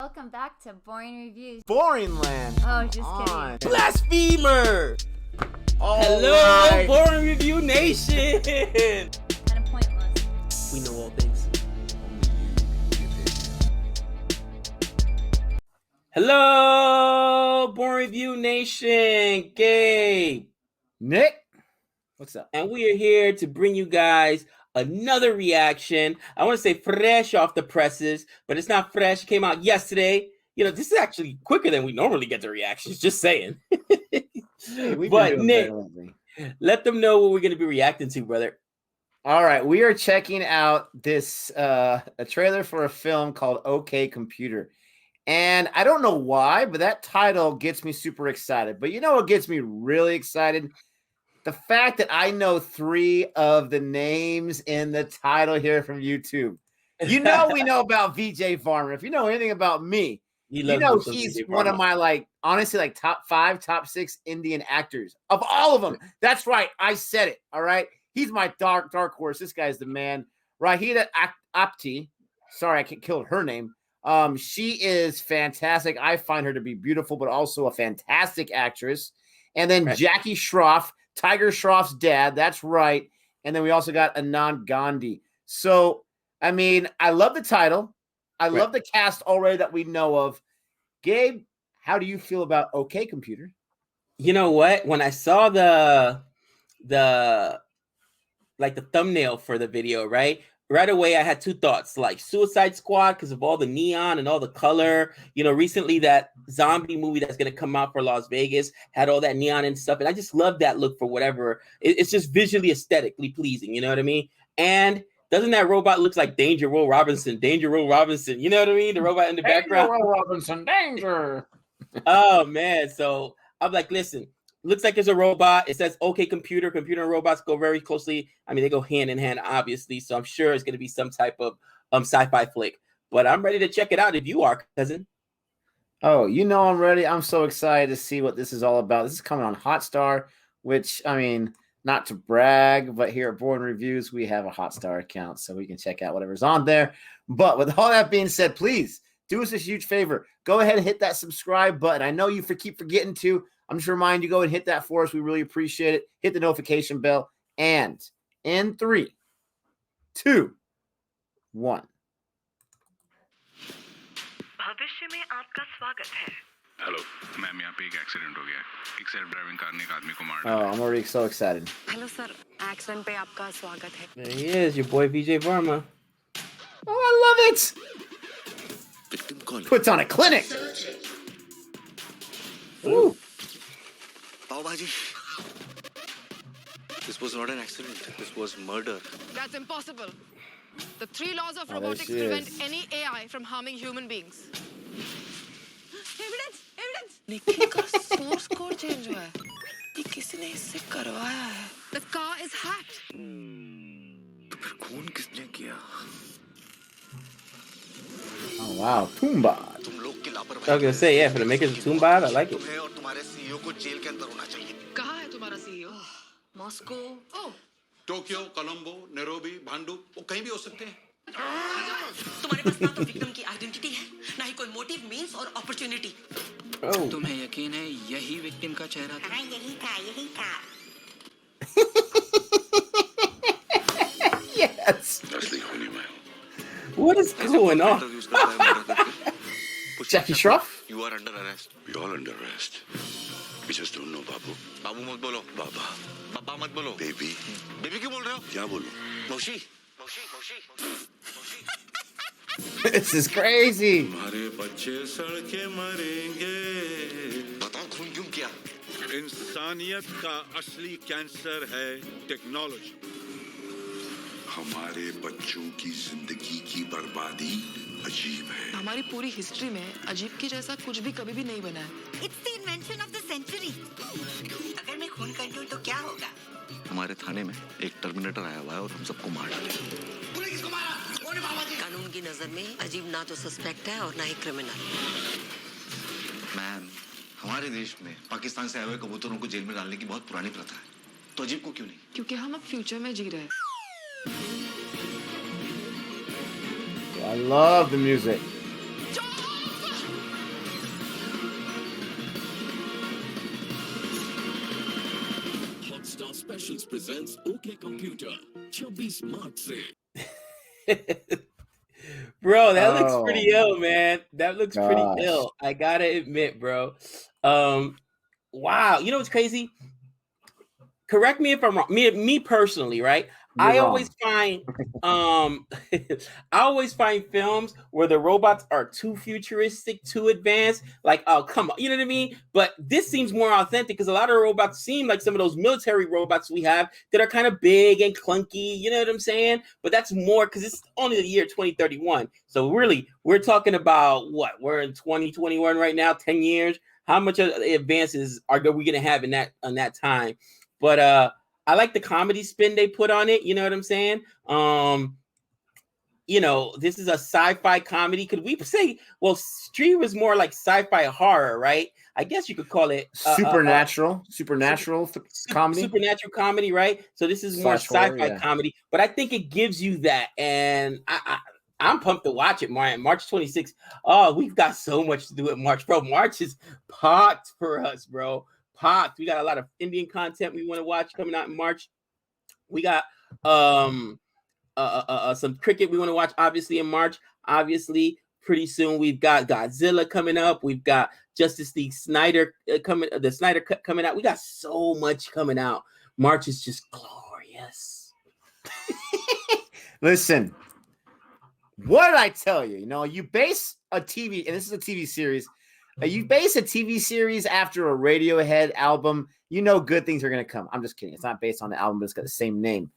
Welcome back to Boring Reviews. Boring Land. Oh, just kidding. Blasphemer! Hello, right. Boring Review Nation! And a pointless. We know all things. Hello, Boring Review Nation! Gabe! Nick, what's up? And we are here to bring you guys another reaction. I want to say fresh off the presses, but it's not fresh. It came out yesterday. You know, this is actually quicker than we normally get the reactions, just saying. Hey, but Nick, better, haven't we? let them know what we're going to be reacting to, brother. All right, we are checking out this a trailer for a film called OK Computer. And I don't know why, but that title gets me super excited. But you know what gets me really excited? The fact that I know 3 of the names in the title here from YouTube. You know, we know about Vijay Varma. If you know anything about me, you know he's one of my, honestly, top 5, top 6 Indian actors of all of them. That's right. I said it. All right. He's my dark horse. This guy's the man. Radhika Apte. Sorry, I killed her name. She is fantastic. I find her to be beautiful, but also a fantastic actress. And then Jackie Shroff, Tiger Shroff's dad. That's right. And then we also got Anand Gandhi. So, I mean, I love the title. I love the cast already that we know of. Gabe, how do you feel about OK Computer? You know what? When I saw the thumbnail for the video, right away I had 2 thoughts, like Suicide Squad because of all the neon and all the color. You know, recently that zombie movie that's going to come out for Las Vegas had all that neon and stuff, and I just love that look for whatever. It's just visually aesthetically pleasing, you know what I mean? And doesn't that robot look like Danger Will Robinson? You know what I mean? The robot in the background. Will Robinson, danger. Oh man, so I'm like, listen, looks like it's a robot. It says OK Computer. Computer and robots go very closely. I mean, they go hand in hand, obviously. So I'm sure it's going to be some type of sci-fi flick. But I'm ready to check it out if you are, cousin. Oh, you know I'm ready. I'm so excited to see what this is all about. This is coming on Hotstar, which, I mean, not to brag, but here at Boring Reviews, we have a Hotstar account, so we can check out whatever's on there. But with all that being said, please do us a huge favor. Go ahead and hit that subscribe button. I know you keep forgetting to. I'm just reminding you, go and hit that for us. We really appreciate it. Hit the notification bell. And in 3, 2, 1. भविष्य में आपका स्वागत है. Hello ma'am, यहाँ पे एक accident हो गया. एक सेल्फ ड्राइविंग कार ने एक आदमी को मार Oh, I'm already so excited. Hello sir, accident पे आपका स्वागत है. There he is, your boy Vijay Varma. Oh, I love it. Puts on a clinic. Ooh. Pav Bhaji. This was not an accident. This was murder. That's impossible. The 3 laws of Oh, there robotics she prevent is. any AI from harming human beings. Evidence! निकी का source code change हुआ है. ये किसी ने इससे करवाया है. The car is hacked. तो फिर खून किसने किया? Oh, wow. Toomba. तुम लोग की I was लापरवाही. going to say, yeah, for the makers of Toonbad, I like it. तुम्हें और तुम्हारे सीईओ को जेल के अंदर होना चाहिए. कहाँ है तुम्हारा CEO? Moscow. Oh, Tokyo, Colombo, Nairobi, भांडू, वो कहीं भी हो सकते हैं. तुम्हारे पास ना तो विक्टिम की आइडेंटिटी है, ना ही कोई मोटिव, मींस और अपॉर्चुनिटी. Oh. तुम्हें यकीन है यही विक्टिम का चेहरा था? हाँ, यही था. Yes. असली होने में. What is going on? Jackie Shroff? You are under arrest. We all under arrest. We just don't know, बाबू. बाबू मत बोलो. बाबा. पापा मत बोलो. बेबी. बेबी क्यों बोल रहे हो? क्या बोलूं? मौसी. This is crazy. हमारे बच्चे सड़के मरेंगे. बताओ खून क्यों किया? इंसानियत का असली कैंसर है टेक्नोलॉजी. हमारे बच्चों की जिंदगी की बर्बादी अजीब है. हमारी पूरी हिस्ट्री में अजीब के जैसा कुछ भी कभी भी नहीं बना है. It's the invention of the century. अगर मैं खून कर दूं तो क्या होगा? हमारे थाने में एक टर्मिनेटर आया हुआ है और हम सबको मार डालेगा. कानून की नजर में अजीब ना तो सस्पेक्ट है और ना ही क्रिमिनल. मैम, हमारे देश में पाकिस्तान से आए हुए कबूतरों को जेल में डालने की बहुत पुरानी प्रथा है. तो अजीब को क्यों नहीं? क्योंकि हम अब फ्यूचर में जी रहे हैं. I love the music. Specials presents OK Computer 24 March से. Bro, that looks pretty Oh ill, man. That looks pretty gosh. ill. I gotta admit, bro. Wow. You know what's crazy? Correct me if I'm wrong. Me personally, right? You're I wrong. always find I always find films where the robots are too futuristic, too advanced. Like, oh, come on, you know what I mean? But this seems more authentic because a lot of robots seem like some of those military robots we have that are kind of big and clunky. You know what I'm saying? But that's more because it's only the year 2031. So really, we're talking about what? We're in 2021 right now. 10 years. How much of the advances are we going to have in that time? But I like the comedy spin they put on it. You know what I'm saying? You know, this is a sci-fi comedy. Could we say, well, Street was more like sci-fi horror, right? I guess you could call it supernatural comedy. Supernatural comedy, right? So this is more sci-fi horror, comedy, but I think it gives you that, and I'm pumped to watch it, March 26th. Oh, we've got so much to do at March, bro. March is packed for us, bro. Packed. We got a lot of Indian content we want to watch coming out in March. We got some cricket we want to watch, obviously, in March. Obviously, pretty soon we've got Godzilla coming up. We've got Justice League Snyder the Snyder Cut coming out. We got so much coming out. March is just glorious. Listen, what did I tell you? You know, you base a TV, and this is a TV series. You base a TV series after a Radiohead album, you know good things are going to come. I'm just kidding. It's not based on the album, but it's got the same name.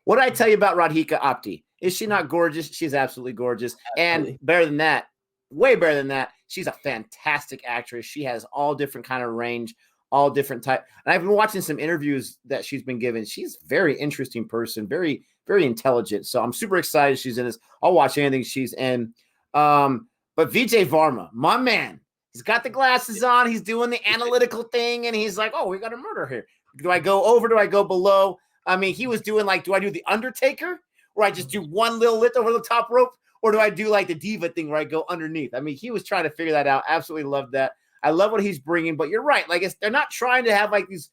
What did I tell you about Radhika Apte? Is she not gorgeous? She's absolutely gorgeous. Absolutely. And better than that, way better than that, she's a fantastic actress. She has all different kind of range, all different type. And I've been watching some interviews that she's been given. She's a very interesting person, very, very intelligent. So I'm super excited she's in this. I'll watch anything she's in. But Vijay Varma, my man, he's got the glasses on. He's doing the analytical thing, and he's like, oh, we got a murder here. Do I go over? Do I go below? I mean, he was doing like, do I do the Undertaker, where I just do one little lift over the top rope, or do I do like the diva thing where I go underneath? I mean, he was trying to figure that out. Absolutely love that. I love what he's bringing, but you're right. Like, they're not trying to have like these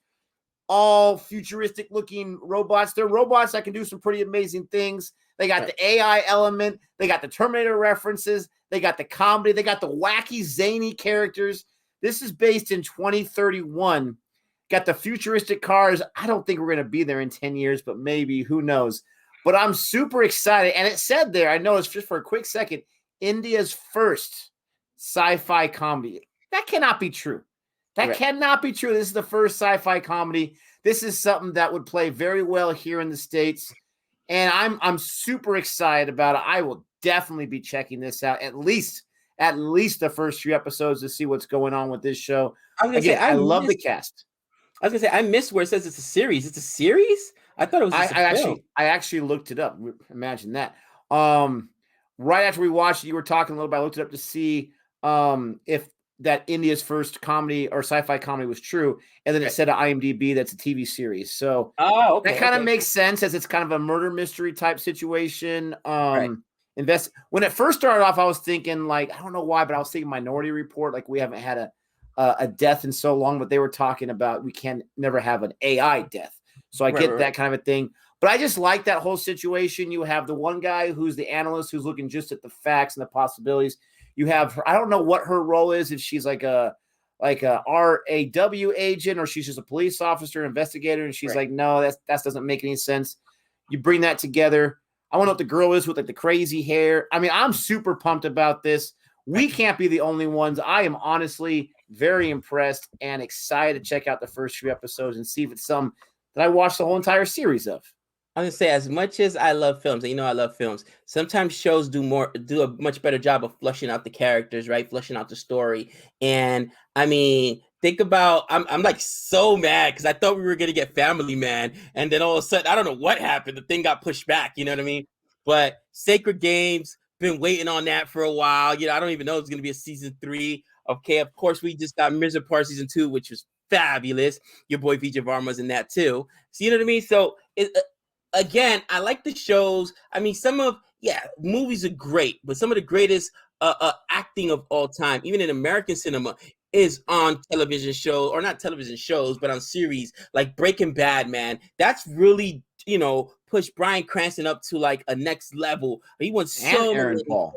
all futuristic looking robots. They're robots that can do some pretty amazing things. They got the AI element. They got the Terminator references. They got the comedy. They got the wacky, zany characters. This is based in 2031. Got the futuristic cars. I don't think we're going to be there in 10 years, but maybe. Who knows? But I'm super excited. And it said there, I noticed just for a quick second, India's first sci-fi comedy. That cannot be true. That cannot be true. This is the first sci-fi comedy. This is something that would play very well here in the States. And I'm super excited about it. I will definitely be checking this out, at least the first few episodes to see what's going on with this show. I love the cast. I was gonna say, I missed where it says it's a series. It's a series? I thought it was I actually looked it up. Imagine that. Right after we watched it, you were talking a little bit. I looked it up to see if that India's first comedy or sci-fi comedy was true. And then it said to IMDb that's a TV series. So that kind of makes sense, as it's kind of a murder mystery type situation. When it first started off, I was thinking, like, I don't know why, but I was thinking Minority Report. Like, we haven't had a death in so long, but they were talking about we can never have an AI death. So I get that kind of a thing. But I just like that whole situation. You have the one guy who's the analyst who's looking just at the facts and the possibilities. You have her, I don't know what her role is, if she's like a RAW agent or she's just a police officer, investigator, and she's like, no, that doesn't make any sense. You bring that together. I want to know what the girl is with like the crazy hair. I mean, I'm super pumped about this. We can't be the only ones. I am honestly very impressed and excited to check out the first few episodes and see if it's something that I watched the whole entire series of. I was gonna say, as much as I love films, and you know I love films, sometimes shows do a much better job of fleshing out the characters, right? Fleshing out the story. And I mean, think about, I'm like so mad because I thought we were gonna get Family Man, and then all of a sudden, I don't know what happened. The thing got pushed back, you know what I mean? But Sacred Games, been waiting on that for a while. You know, I don't even know if it's gonna be a season 3. Okay, of course, we just got Mirza Par season 2, which was fabulous. Your boy Vijay Varma's in that too. So you know what I mean? So again, I like the shows. I mean, movies are great, but some of the greatest acting of all time, even in American cinema, is on television shows, or not television shows, but on series like Breaking Bad, man. That's really, pushed Bryan Cranston up to like a next level. He won so And Aaron many. Paul.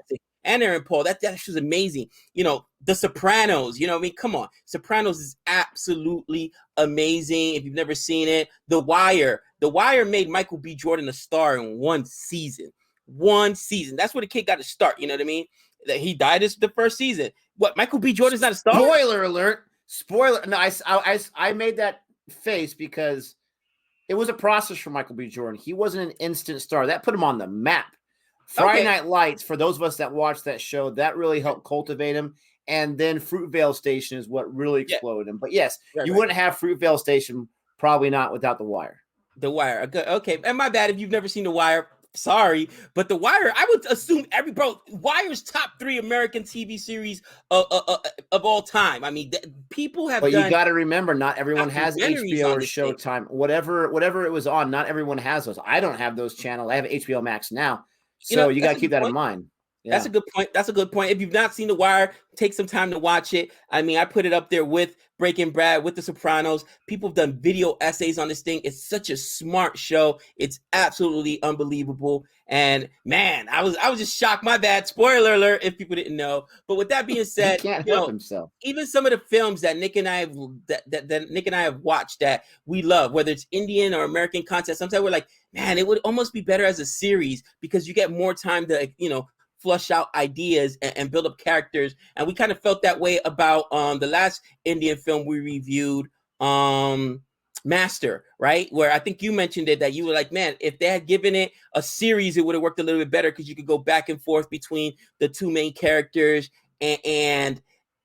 And Aaron Paul, that was amazing. The Sopranos, I mean, come on. Sopranos is absolutely amazing. If you've never seen it, The Wire made Michael B. Jordan a star in one season. That's where the kid got to start. You know what I mean? That he died the first season. What, Michael B. Jordan's not a star? Spoiler alert. Spoiler. No, I made that face because it was a process for Michael B. Jordan. He wasn't an instant star. That put him on the map. Friday Night Lights, for those of us that watched that show, that really helped cultivate him. And then Fruitvale Station is what really exploded him. But yes, you wouldn't have Fruitvale Station, probably not, without The Wire. The Wire. Okay. And my bad if you've never seen The Wire. Sorry. But The Wire, I would assume Wire's top 3 American TV series of all time. I mean, people have. But you got to remember, not everyone has HBO or Showtime. Whatever it was on, not everyone has those. I don't have those channels. I have HBO Max now. So you got to keep that in mind. Yeah. That's a good point. If you've not seen The Wire, take some time to watch it. I mean, I put it up there with Breaking Bad, with The Sopranos. People have done video essays on this thing. It's such a smart show. It's absolutely unbelievable. And man, I was just shocked. My bad. Spoiler alert if people didn't know. But with that being said, he can't help himself. Even some of the films that Nick and I have that Nick and I have watched that we love, whether it's Indian or American content, sometimes we're like, man, it would almost be better as a series because you get more time to, flush out ideas and build up characters. And we kind of felt that way about the last Indian film we reviewed, Master, right? Where I think you mentioned it, that you were like, man, if they had given it a series, it would have worked a little bit better because you could go back and forth between the two main characters and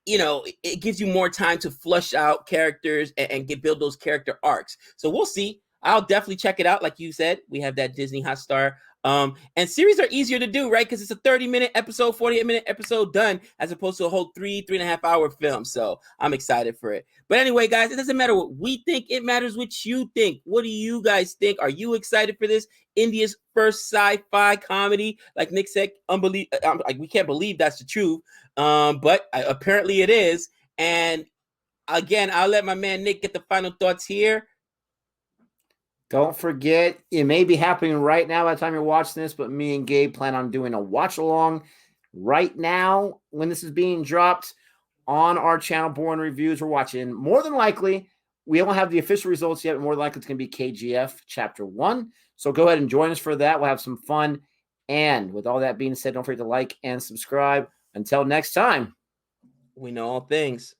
it gives you more time to flush out characters and build those character arcs. So we'll see. I'll definitely check it out. Like you said, we have that Disney Hotstar. And series are easier to do, right? Because it's a 30-minute episode, 48-minute episode done, as opposed to a whole 3.5 hour film. So I'm excited for it. But anyway, guys, it doesn't matter what we think. It matters what you think. What do you guys think? Are you excited for this? India's first sci-fi comedy, like Nick said, we can't believe that's the truth. But apparently it is. And again, I'll let my man Nick get the final thoughts here. Don't forget, it may be happening right now by the time you're watching this, but me and Gabe plan on doing a watch along right now when this is being dropped on our channel, Boring Reviews. We're watching, more than likely, we don't have the official results yet, but more than likely it's going to be KGF Chapter 1. So go ahead and join us for that. We'll have some fun. And with all that being said, don't forget to like and subscribe. Until next time. We know all things.